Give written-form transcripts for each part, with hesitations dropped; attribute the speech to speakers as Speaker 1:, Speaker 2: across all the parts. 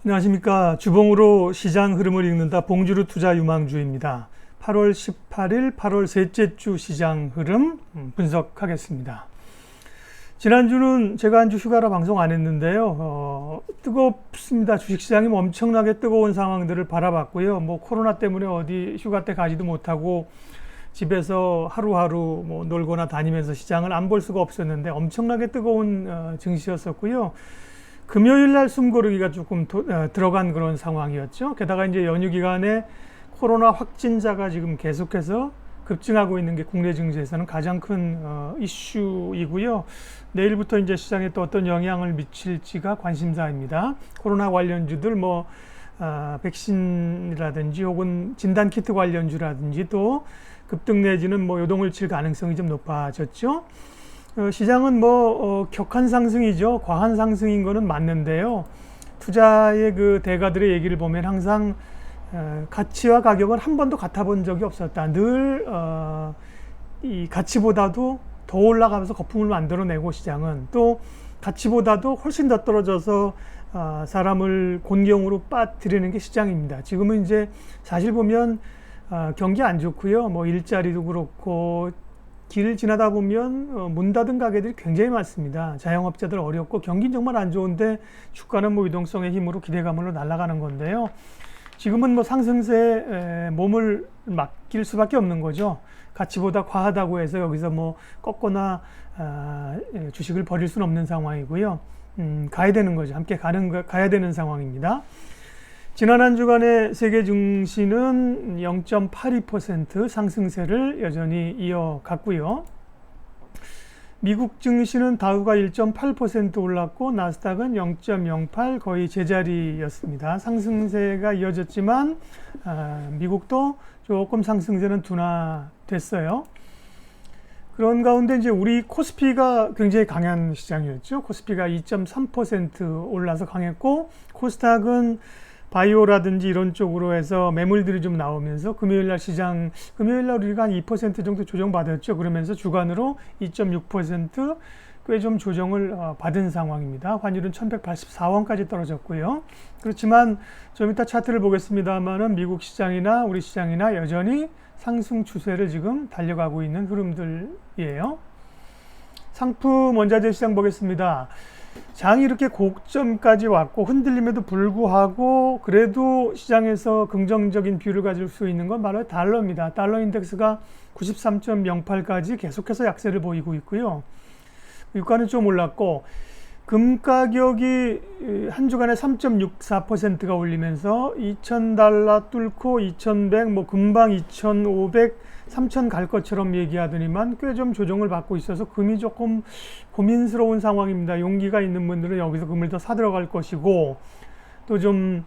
Speaker 1: 안녕하십니까. 주봉으로 시장 흐름을 읽는다. 봉주루 투자 유망주입니다. 8월 18일, 8월 셋째 주 시장 흐름 분석하겠습니다. 지난주는 제가 한 주 휴가라 방송 안 했는데요. 뜨겁습니다. 주식시장이 엄청나게 뜨거운 상황들을 바라봤고요. 코로나 때문에 어디 휴가 때 가지도 못하고 집에서 하루하루 놀거나 다니면서 시장을 안 볼 수가 없었는데 엄청나게 뜨거운 증시였었고요. 금요일 날 숨고르기가 조금 들어간 그런 상황이었죠. 게다가 이제 연휴 기간에 코로나 확진자가 지금 계속해서 급증하고 있는 게 국내 증시에서는 가장 큰 이슈이고요. 내일부터 이제 시장에 또 어떤 영향을 미칠지가 관심사입니다. 코로나 관련주들 백신이라든지 혹은 진단키트 관련주라든지 또 급등 내지는 요동을 칠 가능성이 좀 높아졌죠. 시장은 격한 상승이죠. 과한 상승인 거는 맞는데요. 투자의 그 대가들의 얘기를 보면 항상 가치와 가격은 한 번도 같아 본 적이 없었다. 늘 이 가치보다도 더 올라가면서 거품을 만들어내고 시장은 또 가치보다도 훨씬 더 떨어져서 사람을 곤경으로 빠뜨리는 게 시장입니다. 지금은 이제 사실 보면 경기 안 좋고요. 일자리도 그렇고 길을 지나다 보면 문 닫은 가게들이 굉장히 많습니다. 자영업자들 어렵고 경기는 정말 안 좋은데 주가는 유동성의 힘으로 기대감으로 날아가는 건데요. 지금은 상승세에 몸을 맡길 수밖에 없는 거죠. 가치보다 과하다고 해서 여기서 꺾거나 주식을 버릴 수는 없는 상황이고요. 가야 되는 거죠. 함께 가야 되는 상황입니다. 지난 한 주간의 세계 증시는 0.82% 상승세를 여전히 이어갔고요. 미국 증시는 다우가 1.8% 올랐고 나스닥은 0.08 거의 제자리였습니다. 상승세가 이어졌지만 미국도 조금 상승세는 둔화됐어요. 그런 가운데 이제 우리 코스피가 굉장히 강한 시장이었죠. 코스피가 2.3% 올라서 강했고 코스닥은 바이오라든지 이런 쪽으로 해서 매물들이 좀 나오면서 금요일날 우리가 한 2% 정도 조정받았죠. 그러면서 주간으로 2.6% 꽤 좀 조정을 받은 상황입니다. 환율은 1184원까지 떨어졌고요. 그렇지만 좀 이따 차트를 보겠습니다만은 미국 시장이나 우리 시장이나 여전히 상승 추세를 지금 달려가고 있는 흐름들이에요. 상품 원자재 시장 보겠습니다. 장이 이렇게 고점까지 왔고 흔들림에도 불구하고 그래도 시장에서 긍정적인 뷰를 가질 수 있는 건 바로 달러입니다. 달러 인덱스가 93.08까지 계속해서 약세를 보이고 있고요. 유가는 좀 올랐고 금 가격이 한 주간에 3.64%가 올리면서 2,000달러 뚫고 2,100, 금방 2,500, 3,000 갈 것처럼 얘기하더니만 꽤 좀 조정을 받고 있어서 금이 조금 고민스러운 상황입니다. 용기가 있는 분들은 여기서 금을 더 사들어갈 것이고 또 좀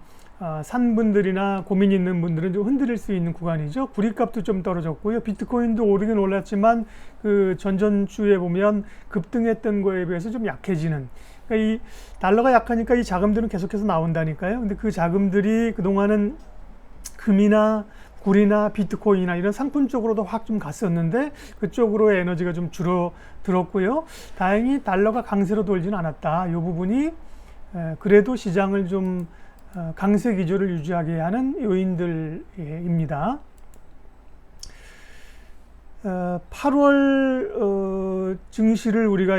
Speaker 1: 산 분들이나 고민 있는 분들은 좀 흔들릴 수 있는 구간이죠. 구리값도 좀 떨어졌고요. 비트코인도 오르긴 올랐지만 그 전전주에 보면 급등했던 거에 비해서 좀 약해지는. 그러니까 이 달러가 약하니까 이 자금들은 계속해서 나온다니까요. 근데 그 자금들이 그동안은 금이나 구리나 비트코인이나 이런 상품 쪽으로도 확 좀 갔었는데 그쪽으로의 에너지가 좀 줄어들었고요. 다행히 달러가 강세로 돌지는 않았다. 이 부분이 그래도 시장을 좀 강세 기조를 유지하게 하는 요인들입니다. 8월 증시를 우리가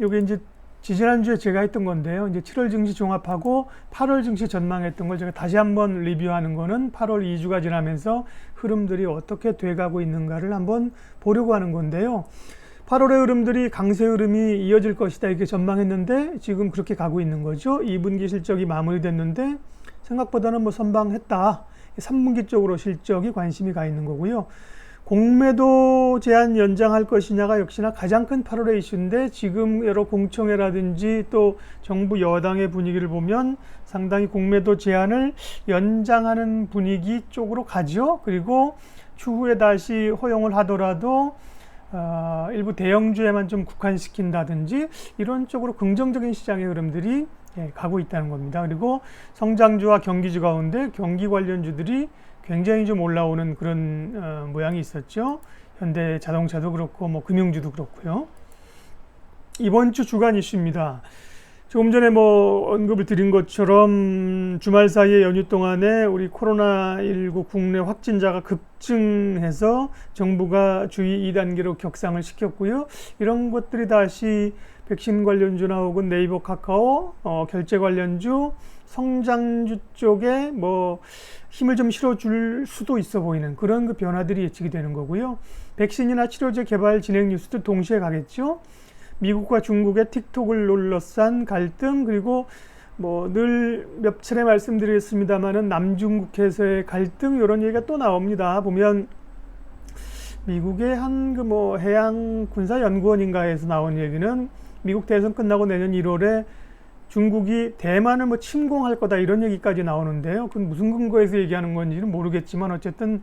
Speaker 1: 요게 이제 지지난주에 제가 했던 건데요. 이제 7월 증시 종합하고 8월 증시 전망했던 걸 제가 다시 한번 리뷰하는 거는 8월 2주가 지나면서 흐름들이 어떻게 돼가고 있는가를 한번 보려고 하는 건데요. 8월의 흐름들이 강세 흐름이 이어질 것이다 이렇게 전망했는데 지금 그렇게 가고 있는 거죠. 2분기 실적이 마무리됐는데 생각보다는 선방했다. 3분기 쪽으로 실적이 관심이 가 있는 거고요. 공매도 제한 연장할 것이냐가 역시나 가장 큰 8월의 이슈인데 지금 여러 공청회라든지 또 정부 여당의 분위기를 보면 상당히 공매도 제한을 연장하는 분위기 쪽으로 가죠. 그리고 추후에 다시 허용을 하더라도 일부 대형주에만 좀 국한시킨다든지 이런 쪽으로 긍정적인 시장의 흐름들이 가고 있다는 겁니다. 그리고 성장주와 경기주 가운데 경기 관련주들이 굉장히 좀 올라오는 그런 모양이 있었죠. 현대 자동차도 그렇고 금융주도 그렇고요. 이번 주 주간 이슈입니다. 조금 전에 뭐 언급을 드린 것처럼 주말 사이에 연휴 동안에 우리 코로나19 국내 확진자가 급증해서 정부가 주의 2단계로 격상을 시켰고요. 이런 것들이 다시 백신 관련주나 혹은 네이버, 카카오, 결제 관련주, 성장주 쪽에 뭐 힘을 좀 실어줄 수도 있어 보이는 그런 그 변화들이 예측이 되는 거고요. 백신이나 치료제 개발 진행 뉴스도 동시에 가겠죠. 미국과 중국의 틱톡을 둘러싼 갈등, 그리고 뭐 늘 몇 차례 말씀드렸습니다만은 남중국해에서의 갈등, 이런 얘기가 또 나옵니다. 보면 미국의 한 그 뭐 해양 군사 연구원인가에서 나온 얘기는 미국 대선 끝나고 내년 1월에 중국이 대만을 뭐 침공할 거다, 이런 얘기까지 나오는데요. 그건 무슨 근거에서 얘기하는 건지는 모르겠지만 어쨌든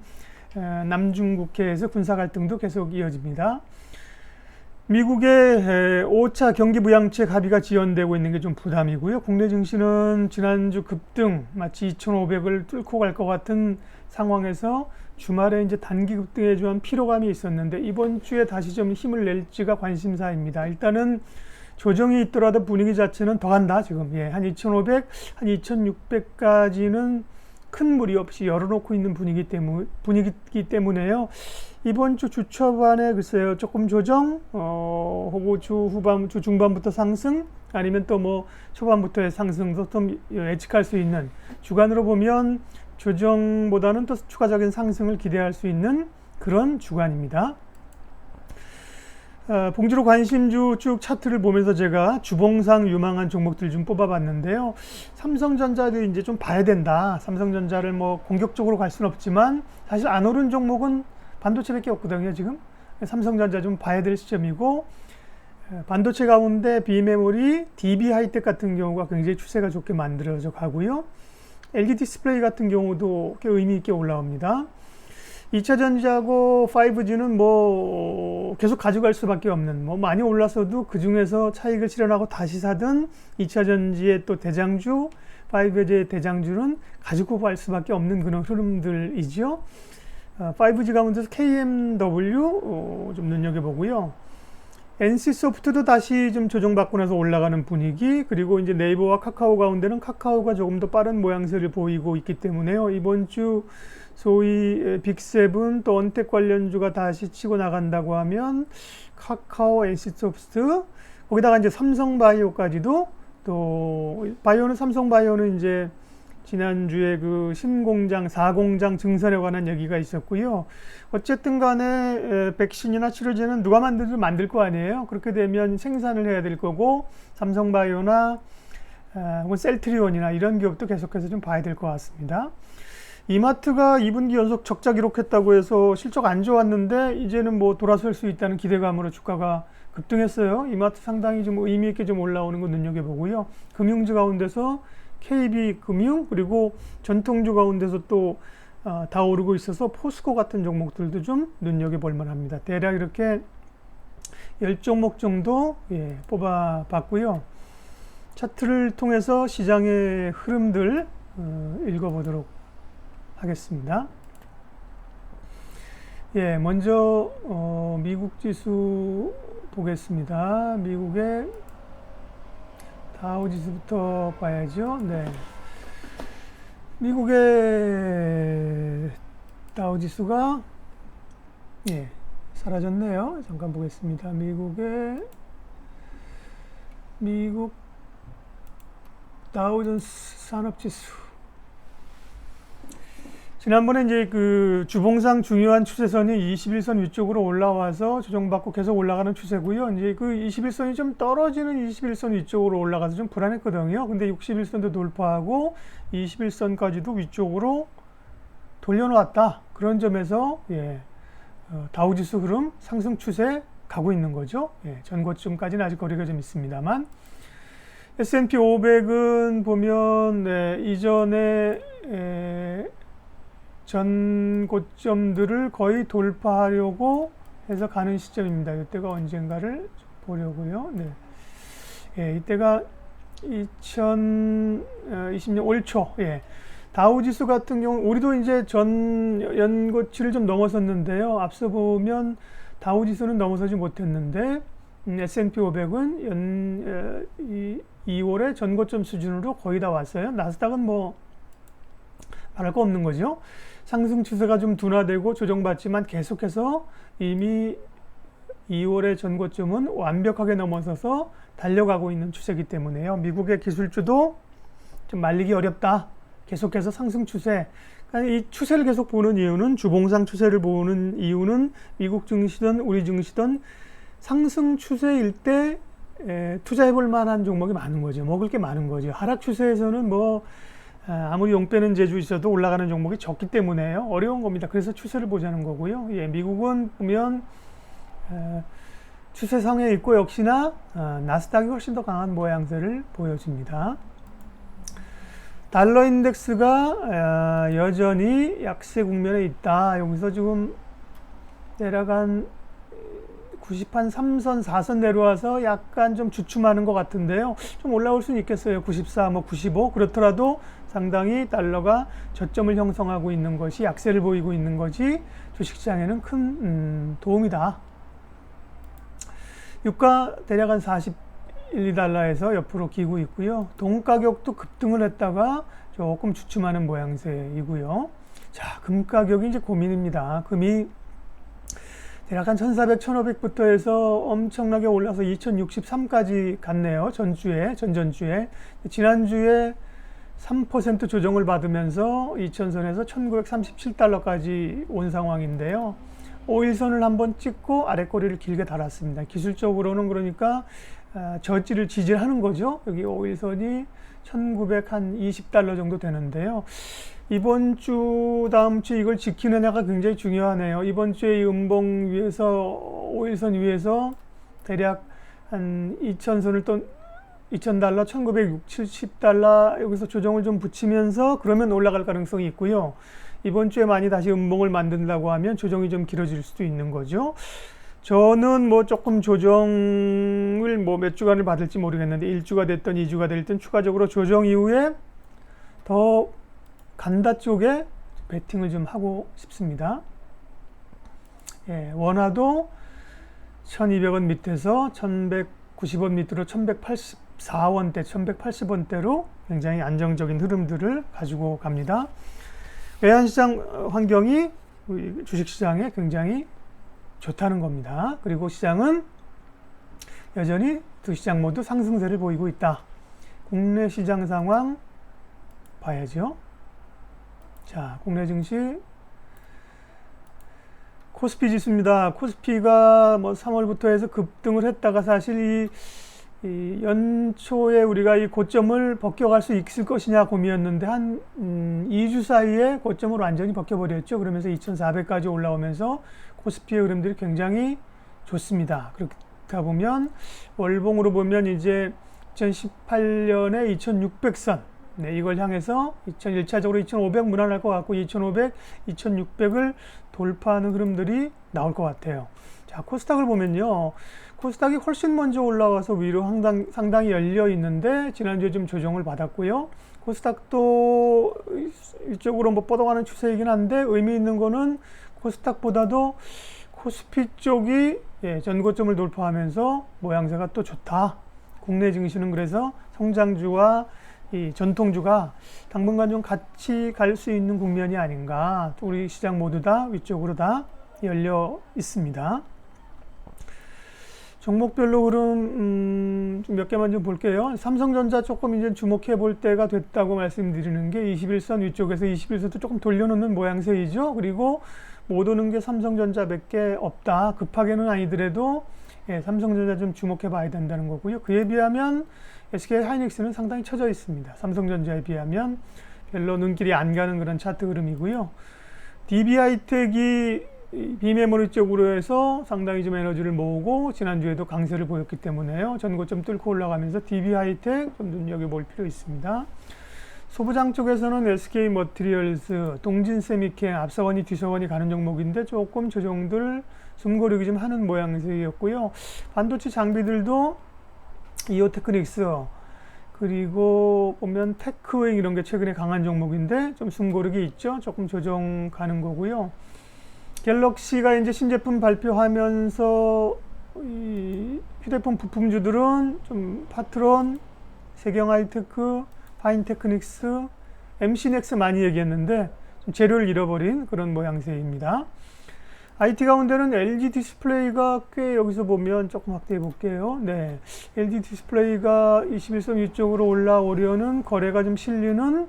Speaker 1: 남중국해에서 군사 갈등도 계속 이어집니다. 미국의 5차 경기부양책 합의가 지연되고 있는 게 좀 부담이고요. 국내 증시는 지난주 급등, 마치 2,500을 뚫고 갈 것 같은 상황에서 주말에 이제 단기 급등에 대한 피로감이 있었는데 이번 주에 다시 좀 힘을 낼지가 관심사입니다. 일단은 조정이 있더라도 분위기 자체는 더 간다, 지금. 예, 한 2,500, 한 2,600까지는 큰 무리 없이 열어놓고 있는 분위기이기 때문에요. 이번 주 초반에 글쎄요, 조금 조정, 혹은 주 중반부터 상승, 아니면 또 뭐 초반부터의 상승도 좀 예측할 수 있는, 주간으로 보면 조정보다는 또 추가적인 상승을 기대할 수 있는 그런 주간입니다. 봉지로 관심주 쭉 차트를 보면서 제가 주봉상 유망한 종목들 좀 뽑아봤는데요. 삼성전자도 이제 좀 봐야 된다. 삼성전자를 뭐 공격적으로 갈 수는 없지만 사실 안 오른 종목은 반도체밖에 없거든요, 지금. 삼성전자 좀 봐야 될 시점이고, 반도체 가운데 비메모리, DB 하이텍 같은 경우가 굉장히 추세가 좋게 만들어져 가고요. LG 디스플레이 같은 경우도 꽤 의미 있게 올라옵니다. 2차 전지하고 5G는 뭐 계속 가져갈 수밖에 없는, 뭐 많이 올랐어도 그 중에서 차익을 실현하고 다시 사든 2차 전지의 또 대장주, 5G의 대장주는 가지고 갈 수밖에 없는 그런 흐름들이죠. 5G 가운데서 KMW 좀 눈여겨보고요. NC소프트도 다시 좀 조정받고 나서 올라가는 분위기, 그리고 이제 네이버와 카카오 가운데는 카카오가 조금 더 빠른 모양새를 보이고 있기 때문에요. 이번 주 소위 빅7 또 언택 관련주가 다시 치고 나간다고 하면 카카오, NC소프트, 거기다가 이제 삼성바이오까지도, 또 바이오는 삼성바이오는 이제 지난주에 그 신공장, 4공장 증설에 관한 얘기가 있었고요. 어쨌든 간에 백신이나 치료제는 누가 만들 거 아니에요. 그렇게 되면 생산을 해야 될 거고, 삼성바이오나 혹은 셀트리온이나 이런 기업도 계속해서 좀 봐야 될 것 같습니다. 이마트가 2분기 연속 적자 기록했다고 해서 실적 안 좋았는데 이제는 뭐 돌아설 수 있다는 기대감으로 주가가 급등했어요. 이마트 상당히 좀 의미 있게 좀 올라오는 거 눈여겨보고요. 금융주 가운데서 KB금융, 그리고 전통주 가운데서 또 다 오르고 있어서 포스코 같은 종목들도 좀 눈여겨볼 만합니다. 대략 이렇게 10종목 정도 뽑아봤고요. 차트를 통해서 시장의 흐름들 읽어보도록 하겠습니다. 예, 먼저 미국 지수 보겠습니다. 미국의 다우 지수부터 봐야죠. 네. 미국의 다우 지수가 사라졌네요. 잠깐 보겠습니다. 미국 다우존스 산업지수. 지난번에 이제 그 주봉상 중요한 추세선이 21선 위쪽으로 올라와서 조정받고 계속 올라가는 추세고요. 이제 그 21선이 좀 떨어지는 21선 위쪽으로 올라가서 좀 불안했거든요. 근데 61선도 돌파하고 21선까지도 위쪽으로 돌려놓았다. 그런 점에서 다우지수 흐름 상승 추세 가고 있는 거죠. 전고점까지는 아직 거리가 좀 있습니다만, S&P 500은 보면 이전에 전 고점들을 거의 돌파하려고 해서 가는 시점입니다. 이때가 언젠가를 보려고요. 이때가 2020년 올 초. 다우지수 같은 경우 우리도 이제 전 연고치를 좀 넘어섰는데요. 앞서 보면 다우지수는 넘어서지 못했는데 S&P 500은 2월에 전고점 수준으로 거의 다 왔어요. 나스닥은 뭐 말할 거 없는 거죠. 상승 추세가 좀 둔화되고 조정받지만 계속해서 이미 2월의 전고점은 완벽하게 넘어서서 달려가고 있는 추세이기 때문에요. 미국의 기술주도 좀 말리기 어렵다. 계속해서 상승 추세. 그러니까 이 추세를 계속 보는 이유는, 주봉상 추세를 보는 이유는 미국 증시든 우리 증시든 상승 추세일 때 투자해볼 만한 종목이 많은 거죠. 먹을 게 많은 거죠. 하락 추세에서는 뭐 아무리 용 빼는 재주 있어도 올라가는 종목이 적기 때문에요. 어려운 겁니다. 그래서 추세를 보자는 거고요. 예, 미국은 보면 추세상에 있고 역시나 나스닥이 훨씬 더 강한 모양새를 보여줍니다. 달러 인덱스가 여전히 약세 국면에 있다. 여기서 지금 대략 한 93선, 4선 내려와서 약간 좀 주춤하는 것 같은데요. 좀 올라올 수는 있겠어요. 94, 뭐 95. 그렇더라도 상당히 달러가 저점을 형성하고 있는 것이, 약세를 보이고 있는 것이 주식시장에는 큰 도움이다. 유가 대략 한 41, 2달러에서 옆으로 기고 있고요. 동 가격도 급등을 했다가 조금 주춤하는 모양새이고요. 자, 금 가격이 이제 고민입니다. 금이 대략 한 1400, 1500부터 해서 엄청나게 올라서 2063까지 갔네요. 전전주에. 지난주에 3% 조정을 받으면서 2000선에서 1937달러까지 온 상황인데요. 5일선을 한번 찍고 아랫꼬리를 길게 달았습니다. 기술적으로는 그러니까 저지를 지지하는 거죠. 여기 5일선이 1920달러 정도 되는데요. 이번 주, 다음 주 이걸 지키는 애가 굉장히 중요하네요. 이번 주에 이 음봉 위에서, 5일선 위에서 대략 한 2000선을 또 2000달러, 1970달러 여기서 조정을 좀 붙이면서 그러면 올라갈 가능성이 있고요. 이번 주에 많이 다시 음봉을 만든다고 하면 조정이 좀 길어질 수도 있는 거죠. 저는 뭐 조금 조정을 뭐 몇 주간을 받을지 모르겠는데 1주가 됐든 2주가 됐든 추가적으로 조정 이후에 더 간다 쪽에 베팅을 좀 하고 싶습니다. 예, 원화도 1200원 밑에서 1190원 밑으로 1184원대, 1180원대로 굉장히 안정적인 흐름들을 가지고 갑니다. 외환시장 환경이 주식시장에 굉장히 좋다는 겁니다. 그리고 시장은 여전히 두 시장 모두 상승세를 보이고 있다. 국내 시장 상황 봐야죠. 자, 국내 증시 코스피 지수입니다. 코스피가 뭐 3월부터 해서 급등을 했다가 사실 이 연초에 우리가 이 고점을 벗겨갈 수 있을 것이냐 고민이었는데 한 2주 사이에 고점을 완전히 벗겨버렸죠. 그러면서 2400까지 올라오면서 코스피의 흐름들이 굉장히 좋습니다. 그렇다 보면 월봉으로 보면 이제 2018년에 2600선, 네, 이걸 향해서 1차적으로 2500 무난할 것 같고 2500, 2600을 돌파하는 흐름들이 나올 것 같아요. 자, 코스닥을 보면요. 코스닥이 훨씬 먼저 올라와서 위로 상당히 열려 있는데 지난주에 좀 조정을 받았고요. 코스닥도 이쪽으로 뭐 뻗어가는 추세이긴 한데 의미 있는 거는 코스닥보다도 코스피 쪽이 전고점을 돌파하면서 모양새가 또 좋다. 국내 증시는 그래서 성장주와 이 전통주가 당분간 좀 같이 갈 수 있는 국면이 아닌가. 우리 시장 모두 다 위쪽으로 다 열려 있습니다. 종목별로 흐름 몇 개만 좀 볼게요. 삼성전자 조금 이제 주목해 볼 때가 됐다고 말씀드리는 게 21선 위쪽에서 21선도 조금 돌려놓는 모양새이죠. 그리고 못 오는 게 삼성전자 몇 개 없다. 급하게는 아니더라도 삼성전자 좀 주목해 봐야 된다는 거고요. 그에 비하면 SK 하이닉스는 상당히 처져 있습니다. 삼성전자에 비하면 별로 눈길이 안 가는 그런 차트 흐름이고요. DB하이텍이 비메모리 쪽으로 해서 상당히 좀 에너지를 모으고 지난주에도 강세를 보였기 때문에요. 전고점 뚫고 올라가면서 DB하이텍 좀 눈여겨볼 필요 있습니다. 소부장 쪽에서는 SK머티리얼스, 동진세미캠, 앞서원이 뒤서원이 가는 종목인데 조금 조정들 숨고르기 좀 하는 모양새였고요. 반도체 장비들도 이오테크닉스, 그리고 보면 테크웨잉 이런 게 최근에 강한 종목인데 좀 숨고르기 있죠. 조금 조정 가는 거고요. 갤럭시가 이제 신제품 발표하면서 이 휴대폰 부품주들은 좀 파트론, 세경하이테크, 파인테크닉스, MC넥스 많이 얘기했는데 좀 재료를 잃어버린 그런 모양새입니다. IT 가운데는 LG 디스플레이가 꽤 여기서 보면 조금 확대해 볼게요. 네, LG 디스플레이가 21선 위쪽으로 올라오려는 거래가 좀 실리는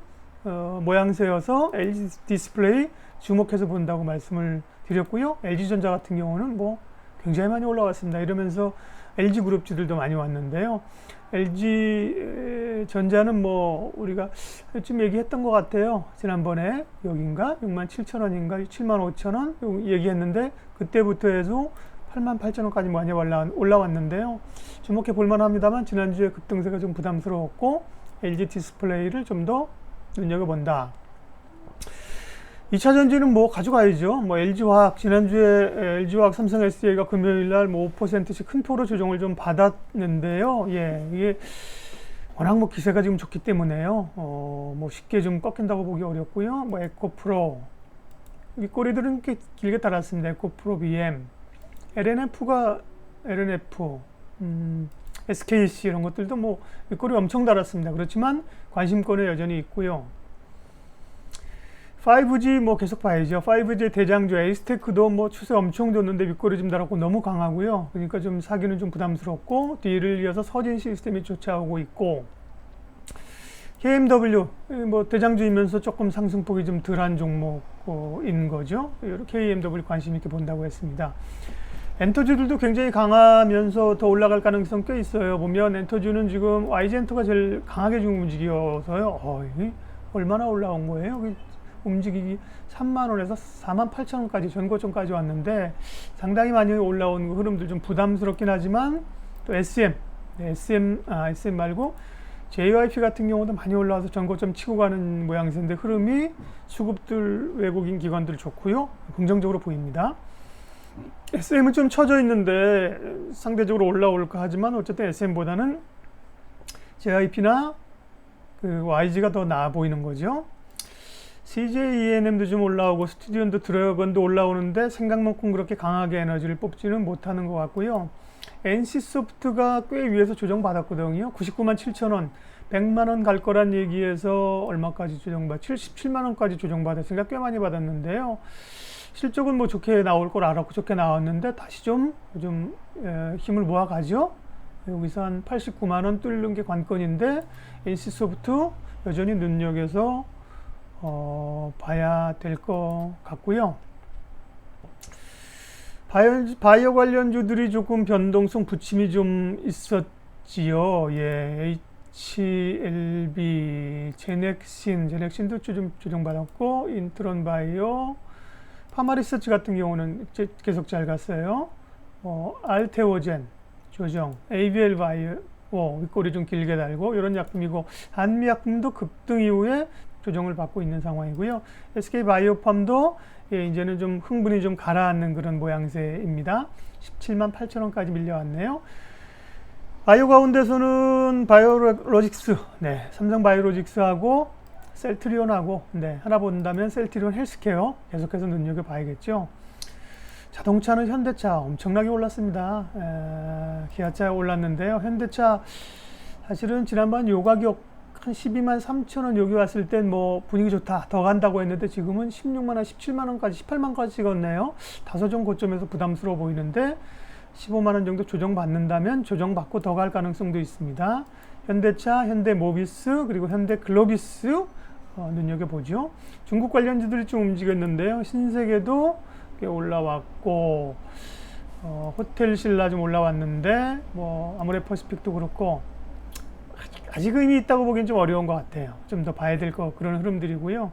Speaker 1: 모양새여서 LG 디스플레이 주목해서 본다고 말씀을 드렸고요. LG전자 같은 경우는 뭐 굉장히 많이 올라왔습니다. 이러면서 LG그룹주들도 많이 왔는데요. LG전자는 뭐 우리가 좀 얘기했던 것 같아요. 지난번에 여긴가 67,000원인가 75,000원 얘기했는데 그때부터 해서 88,000원까지 많이 올라왔는데요. 주목해 볼만 합니다만 지난주에 급등세가 좀 부담스러웠고 LG 디스플레이를 좀 더 눈여겨본다. 2차 전지는 뭐 가져가야죠. 뭐 LG화학, 지난주에 LG화학 삼성 SDI가 금요일날 뭐 5%씩 큰 폭으로 조정을 좀 받았는데요. 예, 이게 워낙 뭐 기세가 지금 좋기 때문에요. 뭐 쉽게 좀 꺾인다고 보기 어렵고요. 뭐 에코프로, 이 꼬리들은 꽤 길게 달았습니다. 에코프로 BM, LNF, SKC 이런 것들도 뭐 윗꼬리 엄청 달았습니다. 그렇지만 관심권에 여전히 있고요. 5G 뭐 계속 봐야죠. 5G 대장주 에이스테크도 뭐 추세 엄청 줬는데 윗꼬리 좀 달았고 너무 강하고요. 그러니까 좀 사기는 좀 부담스럽고 뒤를 이어서 서진 시스템이 쫓아오고 있고 KMW 뭐 대장주이면서 조금 상승폭이 좀 덜한 종목인 거죠. KMW 관심 있게 본다고 했습니다. 엔터주들도 굉장히 강하면서 더 올라갈 가능성 꽤 있어요. 보면 엔터주는 지금 YG엔터가 제일 강하게 좀 움직여서요. 얼마나 올라온 거예요? 움직이기 3만원에서 48,000원까지 전고점까지 왔는데 상당히 많이 올라온 흐름들 좀 부담스럽긴 하지만 또 SM 말고 JYP 같은 경우도 많이 올라와서 전고점 치고 가는 모양새인데 흐름이 수급들 외국인 기관들 좋고요. 긍정적으로 보입니다. SM은 좀 처져 있는데 상대적으로 올라올까 하지만 어쨌든 SM보다는 JYP나 그 YG가 더 나아 보이는 거죠. CJ ENM도 좀 올라오고 스튜디온도 드래곤도 올라오는데 생각만큼 그렇게 강하게 에너지를 뽑지는 못하는 것 같고요. NC소프트가 꽤 위에서 조정받았거든요. 99만 7천원, 100만원 갈 거란 얘기에서 얼마까지 조정받, 77만원까지 조정받았으니까 꽤 많이 받았는데요. 실적은 뭐 좋게 나올 걸 알았고 좋게 나왔는데 다시 좀 힘을 모아가죠. 여기서 한 89만원 뚫는 게 관건인데 NC소프트 여전히 눈여겨서 봐야 될 것 같고요. 바이오 관련주들이 조금 변동성 부침이 좀 있었지요. 예, HLB, 제넥신도 좀 조정받았고, 인트론 바이오, 파마리서치 같은 경우는 계속 잘 갔어요. 알테오젠 조정, ABL 바이오 윗꼬리 좀 길게 달고 이런 약품이고, 한미약품도 급등 이후에 조정을 받고 있는 상황이고요. SK바이오팜도 이제는 좀 흥분이 좀 가라앉는 그런 모양새입니다. 17만 8천원까지 밀려왔네요. 바이오 가운데서는 바이오로직스, 삼성 바이오로직스하고 셀트리온하고, 하나 본다면 셀트리온 헬스케어 계속해서 눈여겨봐야겠죠. 자동차는 현대차 엄청나게 올랐습니다. 기아차 올랐는데요. 현대차 사실은 지난번 요 가격 한 12만 3천원 여기 왔을 땐 뭐 분위기 좋다 더 간다고 했는데 지금은 16만원 17만원까지 18만원까지 찍었네요. 다소 좀 고점에서 부담스러워 보이는데 15만원 정도 조정받는다면 조정받고 더 갈 가능성도 있습니다. 현대차, 현대모비스 그리고 현대글로비스 눈여겨보죠. 중국 관련주들이 좀 움직였는데요. 신세계도 꽤 올라왔고 호텔신라 좀 올라왔는데 뭐 아모레퍼시픽도 그렇고 아직 의미 있다고 보기엔 좀 어려운 것 같아요. 좀 더 봐야 될 그런 흐름들이고요.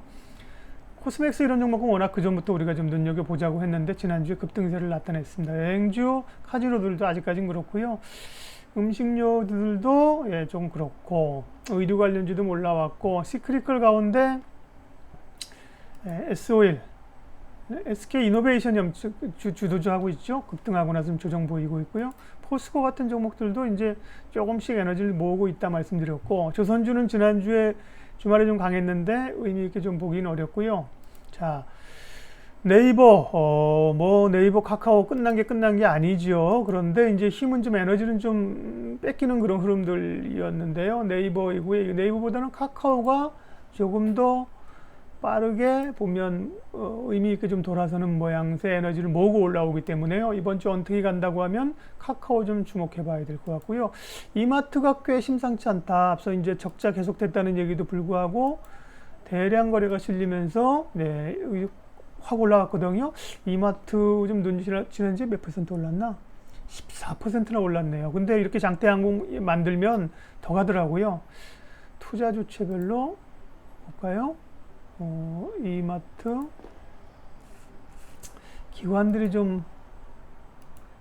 Speaker 1: 코스맥스 이런 종목은 워낙 그전부터 우리가 좀 눈여겨보자고 했는데 지난주에 급등세를 나타냈습니다. 여행주, 카지노들도 아직까지는 그렇고요. 음식료들도 좀 그렇고 의류 관련주도 올라왔고 시크리컬 가운데 S-오일, SK이노베이션이 주도주하고 있죠. 급등하고 나서 좀 조정 보이고 있고요. 포스코 같은 종목들도 이제 조금씩 에너지를 모으고 있다 말씀드렸고 조선주는 지난주에 주말에 좀 강했는데 의미 있게 좀 보기는 어렵고요. 자, 네이버, 뭐 네이버 카카오 끝난 게 아니죠. 그런데 이제 힘은 좀 에너지는 좀 뺏기는 그런 흐름들이었는데요. 네이버 이후에 네이버보다는 카카오가 조금 더 빠르게 보면 의미 있게 좀 돌아서는 모양새 에너지를 모으고 올라오기 때문에요. 이번 주 어떻게 간다고 하면 카카오 좀 주목해 봐야 될 것 같고요. 이마트가 꽤 심상치 않다. 앞서 이제 적자 계속됐다는 얘기도 불구하고 대량 거래가 실리면서 네, 확 올라갔거든요. 이마트 좀 눈치는지 몇 퍼센트 올랐나? 14%나 올랐네요. 근데 이렇게 장대 항공 만들면 더 가더라고요. 투자 주체별로 볼까요? 이마트 기관들이 좀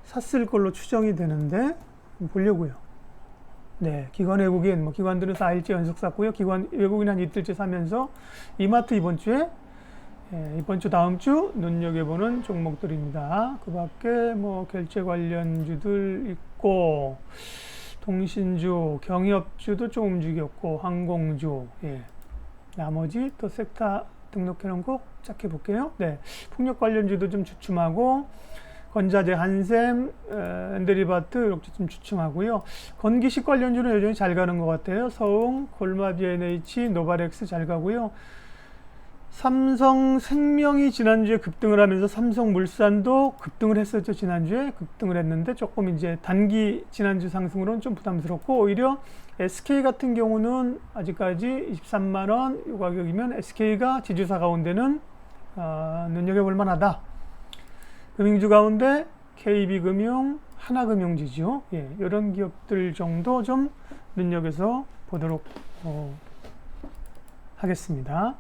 Speaker 1: 샀을 걸로 추정이 되는데 보려고요. 네, 기관 외국인 뭐 기관들은 4일째 연속 샀고요. 기관 외국인 한 이틀째 사면서 이마트 이번 주에 이번 주 다음 주 눈여겨보는 종목들입니다. 그 밖에 뭐 결제 관련주들 있고 통신주, 경협주도 좀 움직였고 항공주, 예. 나머지 또 섹터 등록해 놓은 거 쫙 해볼게요. 네, 풍력 관련주도 좀 주춤하고 건자재, 한샘, 엔드리바트 이렇게 좀 주춤하고요. 건기식 관련주는 여전히 잘 가는 것 같아요. 서웅, 골마 B&H, 노바렉스 잘 가고요. 삼성생명이 지난주에 급등을 하면서 삼성물산도 급등을 했었죠. 지난주에 급등을 했는데 조금 이제 단기 지난주 상승으로는 좀 부담스럽고 오히려 SK 같은 경우는 아직까지 23만원 이 가격이면 SK가 지주사 가운데는 눈여겨볼 만하다. 금융주 가운데 KB금융, 하나금융지죠. 예, 이런 기업들 정도 좀 눈여겨서 보도록 하겠습니다.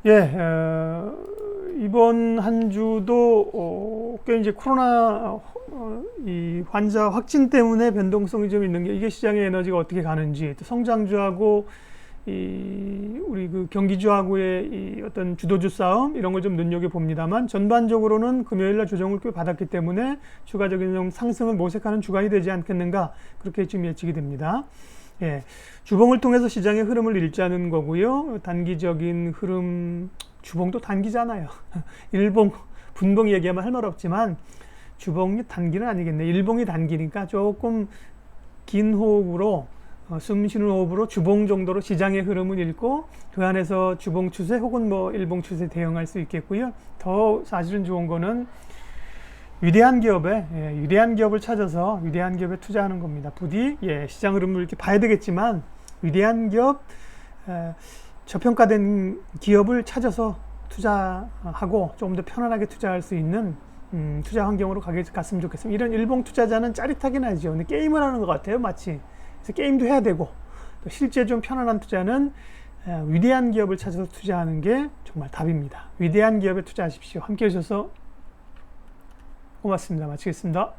Speaker 1: 예, 이번 한 주도 꽤 이제 코로나 이 환자 확진 때문에 변동성이 좀 있는 게 이게 시장의 에너지가 어떻게 가는지 또 성장주하고 우리 그 경기주하고의 이 어떤 주도주 싸움 이런 걸 좀 눈여겨 봅니다만 전반적으로는 금요일날 조정을 꽤 받았기 때문에 추가적인 좀 상승을 모색하는 주간이 되지 않겠는가 그렇게 좀 예측이 됩니다. 예, 주봉을 통해서 시장의 흐름을 읽자는 거고요. 단기적인 흐름, 주봉도 단기잖아요. 일봉, 분봉 얘기하면 할 말 없지만 주봉이 단기는 아니겠네. 일봉이 단기니까 조금 긴 호흡으로 숨 쉬는 호흡으로 주봉 정도로 시장의 흐름을 읽고 그 안에서 주봉 추세 혹은 뭐 일봉 추세 대응할 수 있겠고요. 더 사실은 좋은 거는 위대한 기업을 찾아서 위대한 기업에 투자하는 겁니다. 부디 시장 흐름을 이렇게 봐야 되겠지만 위대한 기업, 저평가된 기업을 찾아서 투자하고 조금 더 편안하게 투자할 수 있는 투자 환경으로 갔으면 좋겠습니다. 이런 일봉 투자자는 짜릿하긴 하죠. 근데 게임을 하는 것 같아요, 마치. 그래서 게임도 해야 되고 또 실제 좀 편안한 투자는 위대한 기업을 찾아서 투자하는 게 정말 답입니다. 위대한 기업에 투자하십시오. 함께 해주셔서 고맙습니다. 마치겠습니다.